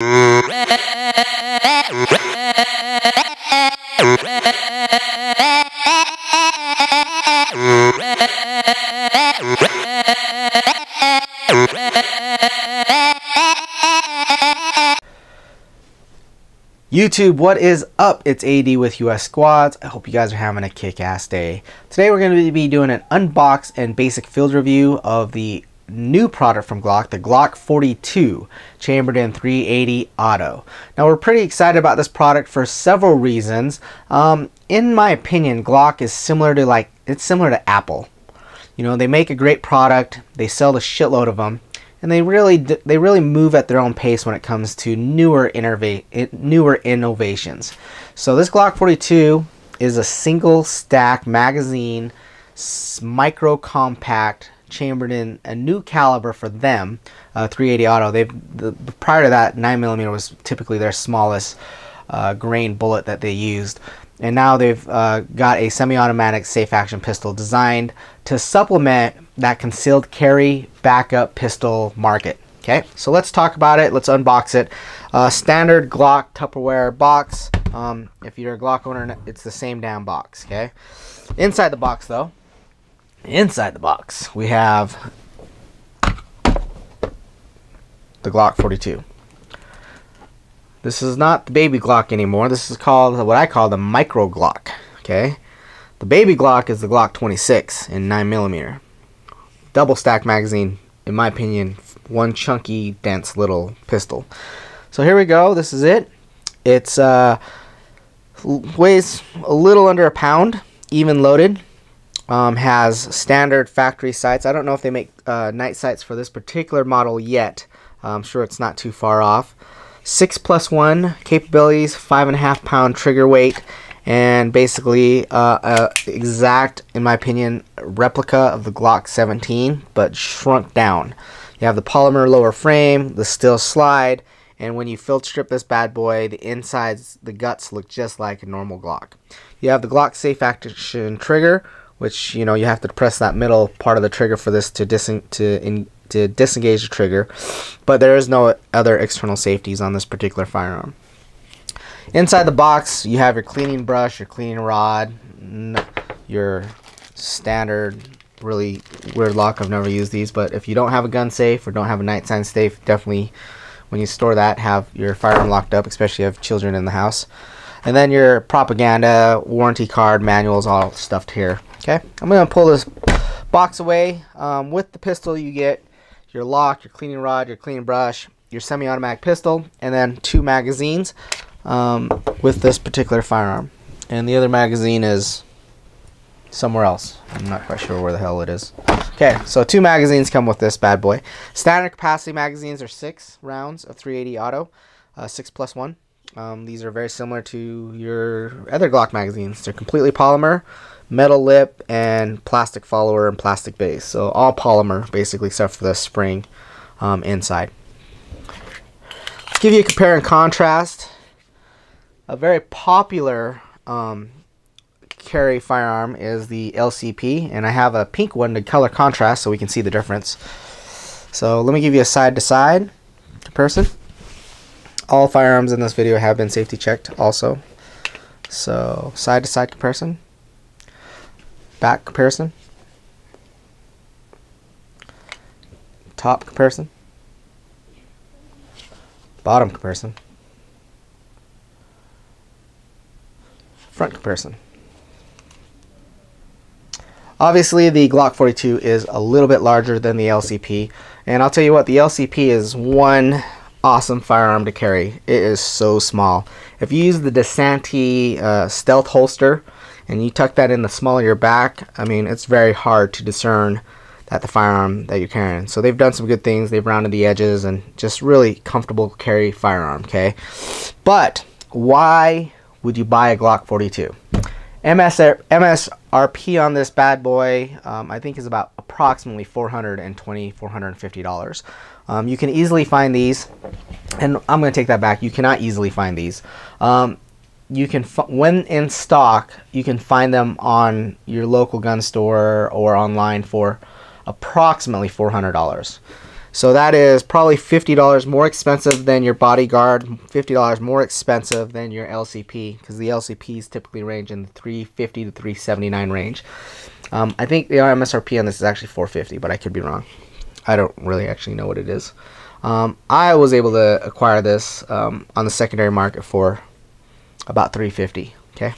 YouTube, what is up? It's AD with US Squads. I hope you guys are having a kick-ass day. Today we're going to be doing an unbox and basic field review of the new product from Glock, the Glock 42 chambered in 380 auto. Now we're pretty excited about this product for several reasons. In my opinion, Glock is similar to Apple. You know, they make a great product, they sell a shitload of them, and they really move at their own pace when it comes to newer innovations. So this Glock 42 is a single stack magazine, micro compact, chambered in a new caliber for them, 380 auto. Prior to that, 9mm was typically their smallest grain bullet that they used. And now they've got a semi-automatic safe action pistol designed to supplement that concealed carry backup pistol market. Okay, so let's talk about it. Let's unbox it. Standard Glock Tupperware box. If you're a Glock owner, it's the same damn box. Okay, inside the box though, we have the Glock 42. This is not the baby Glock anymore. This is called what I call the micro Glock. Okay, the baby Glock is the Glock 26 in 9mm. Double stack magazine, in my opinion, one chunky, dense little pistol. So here we go. This is it. It's weighs a little under a pound, even loaded. Has standard factory sights. I don't know if they make night sights for this particular model yet. I'm sure it's not too far off. 6+1 capabilities, 5.5 pound trigger weight, and basically exact, in my opinion, replica of the Glock 17, but shrunk down. You have the polymer lower frame, the steel slide, and when you field strip this bad boy, the insides, the guts look just like a normal Glock. You have the Glock safe action trigger, which, you know, you have to press that middle part of the trigger for this to disengage the trigger, but there is no other external safeties on this particular firearm. Inside the box, you have your cleaning brush, your cleaning rod, your standard, really weird lock. I've never used these, but if you don't have a gun safe or don't have a nighttime safe, definitely when you store that, have your firearm locked up, especially if you have children in the house. And then your propaganda, warranty card, manuals, all stuffed here. Okay, I'm going to pull this box away. With the pistol, you get your lock, your cleaning rod, your cleaning brush, your semi-automatic pistol, and then 2 magazines with this particular firearm. And the other magazine is somewhere else. I'm not quite sure where the hell it is. Okay, so 2 magazines come with this bad boy. Standard capacity magazines are 6 rounds of 380 auto, 6+1. These are very similar to your other Glock magazines. They're completely polymer, metal lip, and plastic follower and plastic base. So all polymer, basically, except for the spring inside. Let's give you a compare and contrast. A very popular carry firearm is the LCP, and I have a pink one to color contrast so we can see the difference. So let me give you a side-to-side comparison. All firearms in this video have been safety checked also. So side-to-side comparison, back comparison, top comparison, bottom comparison, front comparison. Obviously the Glock 42 is a little bit larger than the LCP, and I'll tell you what, the LCP is one awesome firearm to carry. It is so small. If you use the DeSanti stealth holster and you tuck that in the small of your back, I mean, it's very hard to discern that the firearm that you're carrying. So they've done some good things. They've rounded the edges and just really comfortable carry firearm, okay? But why would you buy a Glock 42? MSRP on this bad boy, I think, is about approximately $420, $450. You can easily find these, and I'm going to take that back. You cannot easily find these. You can, when in stock, you can find them on your local gun store or online for approximately $400. So that is probably $50 more expensive than your Bodyguard, $50 more expensive than your LCP, because the LCPs typically range in the $350 to $379 range. I think the MSRP on this is actually $450, but I could be wrong. I don't really actually know what it is. I was able to acquire this on the secondary market for about $350. Okay.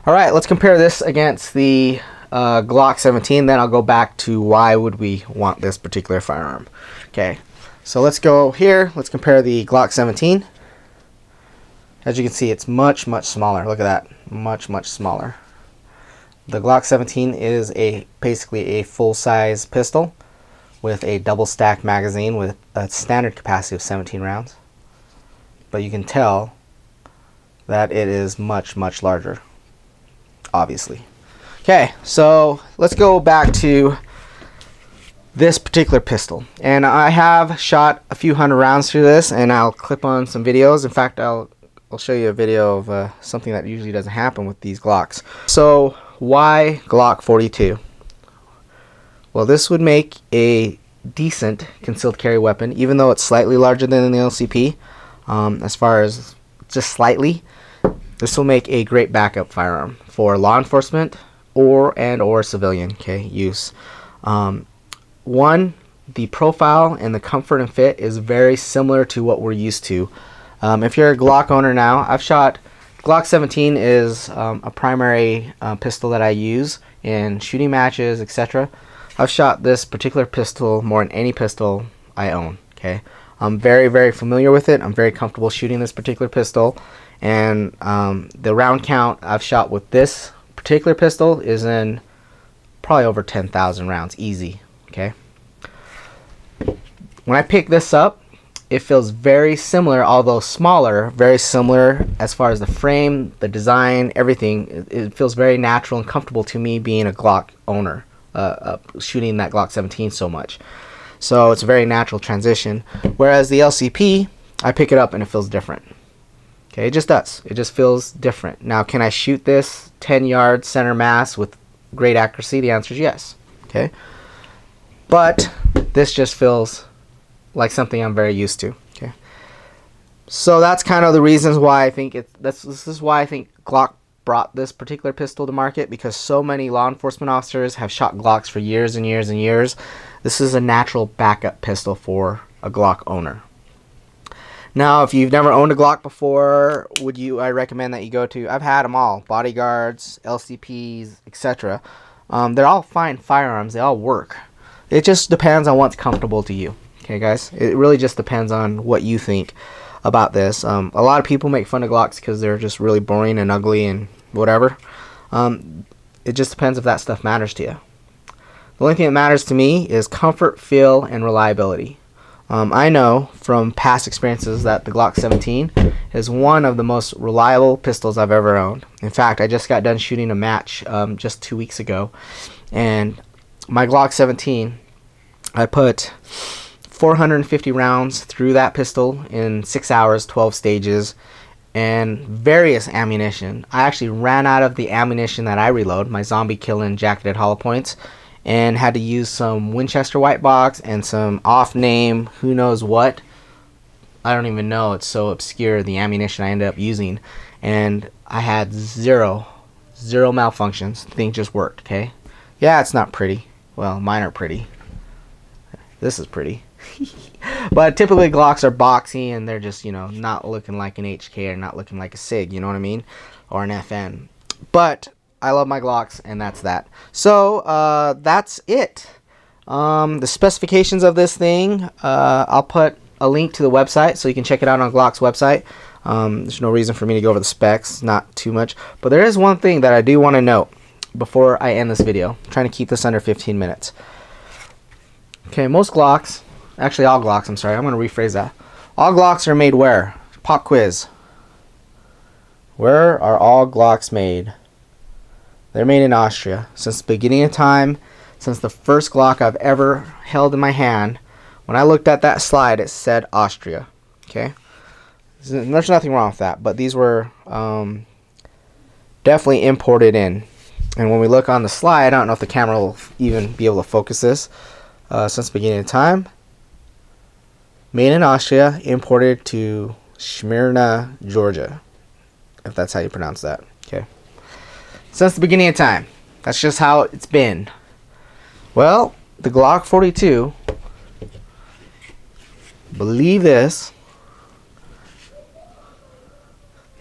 All right, let's compare this against the Glock 17. Then I'll go back to why would we want this particular firearm. Okay, so let's go here. Let's compare the Glock 17. As you can see, it's much smaller. Look at that, much smaller. The Glock 17 is basically a full-size pistol with a double stack magazine with a standard capacity of 17 rounds. But you can tell that it is much larger, obviously. Okay, so let's go back to this particular pistol. And I have shot a few hundred rounds through this, and I'll clip on some videos. In fact, I'll show you a video of something that usually doesn't happen with these Glocks. So why Glock 42? Well, this would make a decent concealed carry weapon, even though it's slightly larger than the LCP. As far as just slightly, this will make a great backup firearm for law enforcement or civilian use. One, the profile and the comfort and fit is very similar to what we're used to. If you're a Glock owner now, I've shot Glock 17 is a primary pistol that I use in shooting matches, etc. I've shot this particular pistol more than any pistol I own. Okay, I'm very familiar with it. I'm very comfortable shooting this particular pistol, and the round count I've shot with this particular pistol is in probably over 10,000 rounds, easy. Okay, when I pick this up, it feels very similar, although smaller, very similar as far as the frame, the design, everything. It feels very natural and comfortable to me being a Glock owner, shooting that Glock 17 so much. So it's a very natural transition. Whereas the LCP, I pick it up and it feels different. Okay, it just does. It just feels different. Now, can I shoot this 10 yards center mass with great accuracy? The answer is yes. Okay, but this just feels like something I'm very used to. Okay, so that's kind of the reasons why I think this is why I think Glock brought this particular pistol to market, because so many law enforcement officers have shot Glocks for years and years and years. This is a natural backup pistol for a Glock owner. Now, if you've never owned a Glock before, I recommend that you go to, I've had them all, Bodyguards, LCPs, etc. They're all fine firearms. They all work. It just depends on what's comfortable to you. Okay, guys, it really just depends on what you think about this. A lot of people make fun of Glocks because they're just really boring and ugly and whatever. It just depends if that stuff matters to you. The only thing that matters to me is comfort, feel, and reliability. I know from past experiences that the Glock 17 is one of the most reliable pistols I've ever owned. In fact, I just got done shooting a match just 2 weeks ago, and my Glock 17, I put 450 rounds through that pistol in 6 hours, 12 stages, and various ammunition. I actually ran out of the ammunition that I reload, my zombie killing jacketed hollow points, and had to use some Winchester white box and some off-name who knows what. I don't even know, it's so obscure, the ammunition I ended up using, and I had zero malfunctions. The thing just worked. Okay, yeah, it's not pretty. Well, mine are pretty. This is pretty. But typically Glocks are boxy and they're just, you know, not looking like an HK or not looking like a SIG, you know what I mean, or an FN. But I love my Glocks, and that's that. So that's it. The specifications of this thing, I'll put a link to the website so you can check it out on Glock's website. There's no reason for me to go over the specs, not too much, but there is one thing that I do want to note before I end this video. I'm trying to keep this under 15 minutes. Okay, most Glocks, actually all Glocks, I'm sorry, I'm going to rephrase that. All Glocks are made where? Pop quiz. Where are all Glocks made? They're made in Austria. Since the beginning of time, since the first Glock I've ever held in my hand, when I looked at that slide, it said Austria. Okay? There's nothing wrong with that, but these were definitely imported in. And when we look on the slide, I don't know if the camera will even be able to focus this, since the beginning of time. Made in Austria, imported to Smyrna, Georgia, if that's how you pronounce that. Okay. Since the beginning of time. That's just how it's been. Well, the Glock 42, believe this.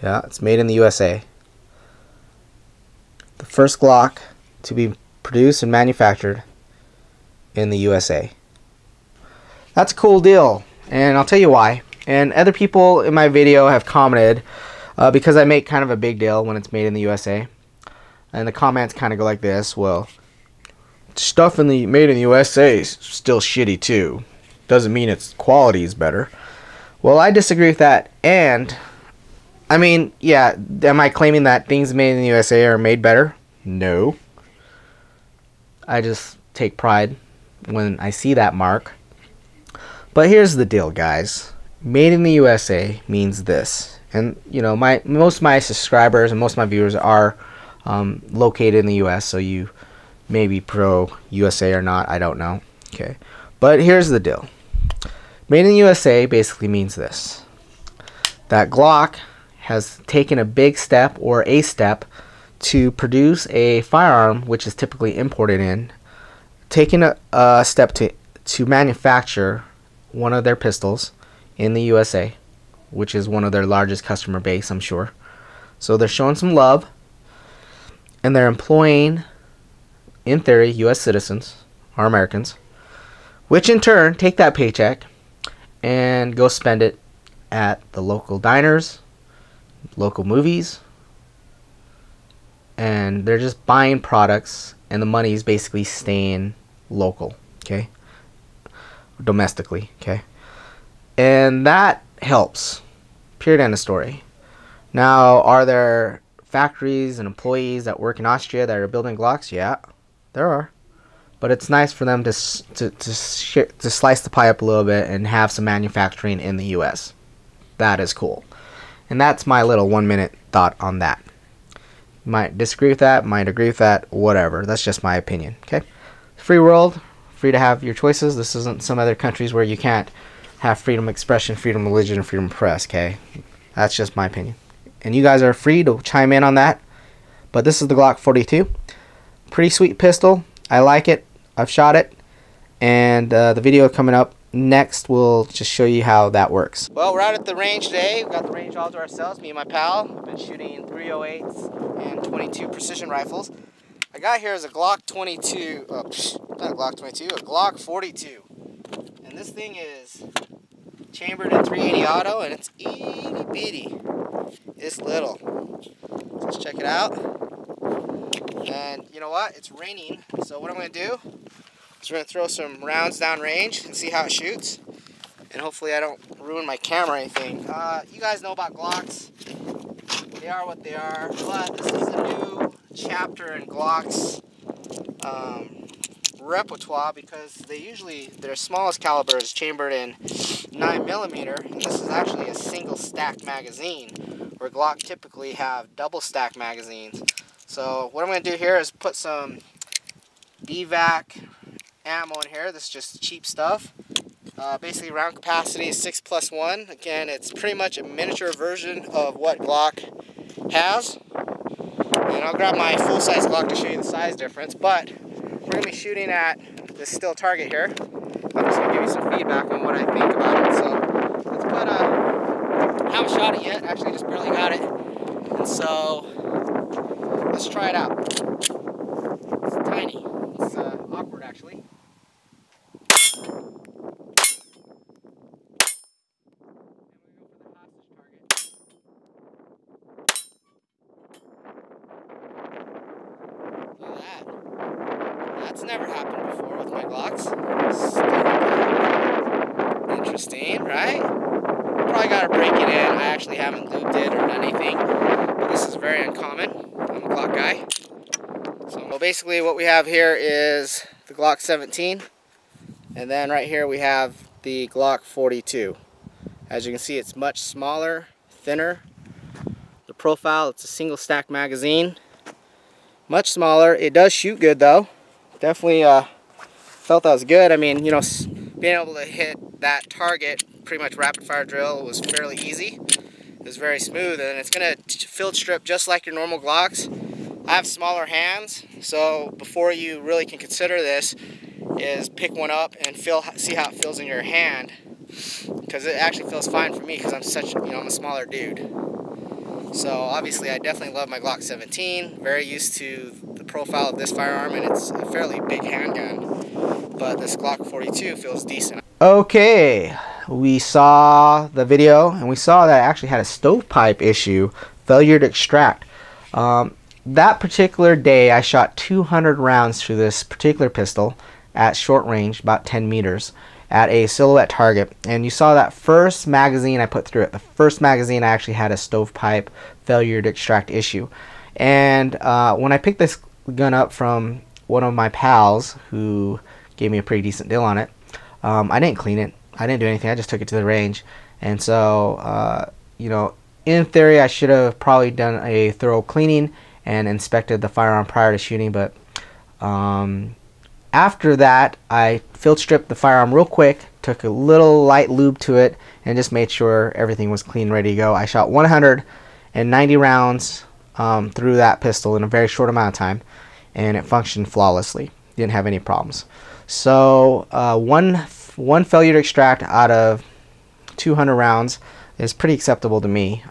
Yeah, it's made in the USA. The first Glock to be produced and manufactured in the USA. That's a cool deal, and I'll tell you why. And other people in my video have commented because I make kind of a big deal when it's made in the USA. And the comments kind of go like this: well, stuff in the made in the USA is still shitty too. Doesn't mean its quality is better. Well, I disagree with that. And I mean, yeah, am I claiming that things made in the USA are made better? No. I just take pride when I see that mark. But here's the deal, guys. Made in the USA means this. And, you know, most of my subscribers and most of my viewers are located in the US, so you may be pro USA or not, I don't know. Okay. But here's the deal. Made in the USA basically means this. That Glock has taken a big step or a step to produce a firearm which is typically imported in, taking a step to manufacture one of their pistols in the USA, which is one of their largest customer base, I'm sure. So they're showing some love, and they're employing, in theory, US citizens or Americans, which in turn take that paycheck and go spend it at the local diners, local movies, and they're just buying products, and the money is basically staying local, okay, domestically, okay, and that helps. Period. End of story. Now, are there factories and employees that work in Austria that are building Glocks? Yeah, there are. But it's nice for them to slice the pie up a little bit and have some manufacturing in the U.S. That is cool. And that's my little 1-minute thought on that. Might disagree with that, might agree with that, whatever. That's just my opinion, okay? Free world, free to have your choices. This isn't some other countries where you can't have freedom of expression, freedom of religion, and freedom of press, okay? That's just my opinion. And you guys are free to chime in on that. But this is the Glock 42. Pretty sweet pistol. I like it. I've shot it. And the video coming up next will just show you how that works. Well, we're out at the range today. We've got the range all to ourselves, me and my pal. We've been shooting 308s and 22 precision rifles. I got here as a Glock 22, not a Glock 22, a Glock 42. And this thing is chambered in 380 auto, and it's itty bitty. It's little. So let's check it out. And you know what? It's raining. So what I'm going to do is we're going to throw some rounds down range and see how it shoots. And hopefully I don't ruin my camera or anything. You guys know about Glocks. They are what they are. But this is a new chapter in Glock's repertoire, because their smallest caliber is chambered in 9mm, and this is actually a single stack magazine, where Glock typically have double stack magazines. So what I'm going to do here is put some BVAC ammo in here. This is just cheap stuff. Basically round capacity is 6+1. Again, it's pretty much a miniature version of what Glock has. And I'll grab my full-size Glock to show you the size difference, but we're going to be shooting at this still target here. I'm just going to give you some feedback on what I think about it. So let's put I haven't shot it yet, actually just barely got it. And so let's try it out. It's tiny. It's awkward actually. That's never happened before with my Glocks. Interesting, right? Probably gotta break it in. I actually haven't lubed it or done anything, but this is very uncommon. I'm a Glock guy. So basically what we have here is the Glock 17, and then right here we have the Glock 42. As you can see, it's much smaller, thinner. The profile, it's a single stack magazine. Much smaller. It does shoot good though. Definitely felt that was good. I mean, you know, being able to hit that target, pretty much rapid fire drill, was fairly easy. It was very smooth, and it's gonna field strip just like your normal Glocks. I have smaller hands, so before you really can consider this, is pick one up and see how it feels in your hand, because it actually feels fine for me because I'm such, you know, I'm a smaller dude. So obviously I definitely love my Glock 17, very used to the profile of this firearm, and it's a fairly big handgun, but this Glock 42 feels decent. Okay, we saw the video and we saw that it actually had a stovepipe issue, failure to extract. That particular day I shot 200 rounds through this particular pistol at short range, about 10 meters, at a silhouette target, and you saw that first magazine I put through it. The first magazine I actually had a stovepipe failure to extract issue, and when I picked this gun up from one of my pals who gave me a pretty decent deal on it, I didn't clean it, I didn't do anything, I just took it to the range. And so you know, in theory I should have probably done a thorough cleaning and inspected the firearm prior to shooting, but after that, I field stripped the firearm real quick, took a little light lube to it, and just made sure everything was clean, ready to go. I shot 190 rounds through that pistol in a very short amount of time, and it functioned flawlessly. Didn't have any problems. So one failure to extract out of 200 rounds is pretty acceptable to me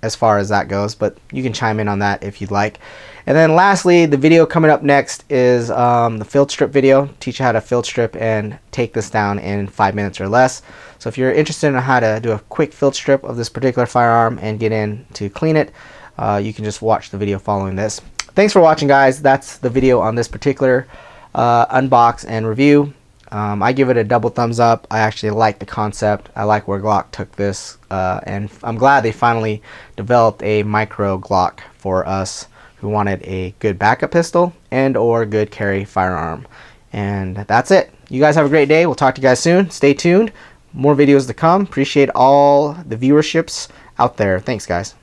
as far as that goes, but you can chime in on that if you'd like. And then lastly, the video coming up next is the field strip video. Teach you how to field strip and take this down in 5 minutes or less. So if you're interested in how to do a quick field strip of this particular firearm and get in to clean it, you can just watch the video following this. Thanks for watching, guys. That's the video on this particular unbox and review. I give it a double thumbs up. I actually like the concept. I like where Glock took this, and I'm glad they finally developed a micro Glock for us who wanted a good backup pistol and or good carry firearm. And that's it. You guys have a great day. We'll talk to you guys soon. Stay tuned. More videos to come. Appreciate all the viewerships out there. Thanks, guys.